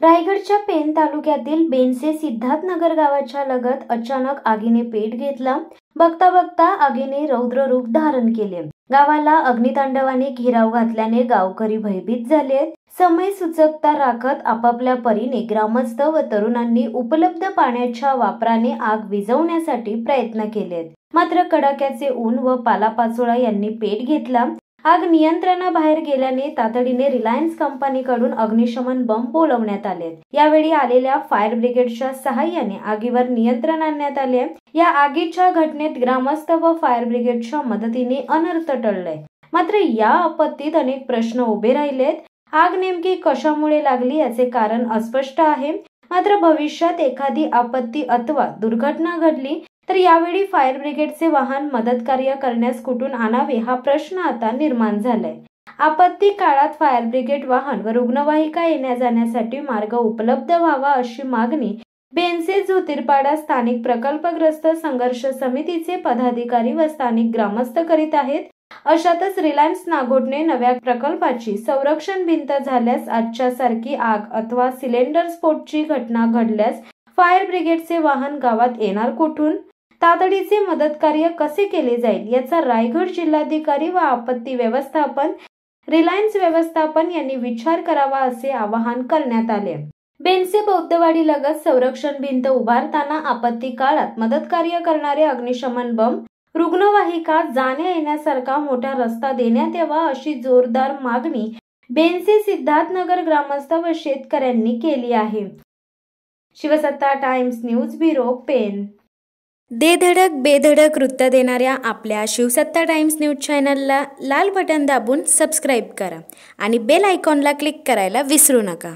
रायगडच्या पेण तालुक्यातील बेनसे सिद्धार्थनगर गावाच्या लगत अचानक आगीने पेट घेतला। बघता बघता आगीने रौद्र रूप धारण केले। गावाला अग्नितांडवाने घेराव घातल्याने गावकरी भयभीत झाले। समय सूचकता राखत आपापल्या परीने ग्रामस्थ व तरुणांनी उपलब्ध पाण्याच्या वापराने आग विझवण्यासाठी प्रयत्न केलेत। मात्र कडाक्याचे ऊन व पालापाचोळा यांनी पेट घेतला। आग नियंत्रणाबाहेर गेल्याने तातडीने रिलायन्स कंपनीकडून अग्निशमन बंब बोलवण्यात आले। यावेळी आलेल्या फायर ब्रिगेडच्या सहाय्याने आगीवर नियंत्रण आणण्यात आले। या आगीच्या घटनेत ग्रामस्थ व फायर ब्रिगेडच्या मदतीने अनर्थ टळले। मात्र या आपत्तीत अनेक प्रश्न उभे राहिलेत। आग नेमकी कशामुळे लागली याचे कारण अस्पष्ट आहे। मात्र भविष्यात एखादी आपत्ती अथवा दुर्घटना घडली तर यावेळी फायर ब्रिगेडचे वाहन मदत कार्य करण्यास कुठून आणावे हा प्रश्न आता निर्माण झालाय। आपत्ती काळात फायर ब्रिगेड वाहन व रुग्णवाहिका येण्या जाण्यासाठी मार्ग उपलब्ध व्हावा अशी मागणी बेनसे ज्योतिर्पाडा स्थानिक प्रकल्पग्रस्त संघर्ष समितीचे पदाधिकारी व स्थानिक ग्रामस्थ करीत आहेत। अशातच रिलायन्स नागोठणे नव्या प्रकल्पाची संरक्षण भिंत झाल्यास आजच्या सारखी आग अथवा सिलेंडर स्फोटची घटना घडल्यास फायर ब्रिगेडचे वाहन गावात येणार कुठून? तातडीचे मदत कार्य कसे केले जाईल याचा रायगड जिल्हाधिकारी व आपत्ती व्यवस्थापन रिलायन्स व्यवस्थापन यांनी विचार करावा असे आवाहन करण्यात आले। बेनसे बौद्धवाडी लगत संरक्षण भिंत उभारताना आपत्ती काळात मदत कार्य करणारे अग्निशमन बंब, रुग्णवाहिका, जाण्या येण्यासारखा मोठा रस्ता देण्यात यावा अशी जोरदार मागणी बेनसे सिद्धार्थनगर ग्रामस्थ व शेतकऱ्यांनी केली आहे। शिवसत्ता टाइम्स न्यूज ब्युरो पेण। दे धडक बेधडक वृत्त देणाऱ्या आपल्या शिवसत्ता टाइम्स न्यूज चॅनलला लाल बटन दाबून सबस्क्राईब करा आणि बेल आयकॉनला क्लिक करायला विसरू नका।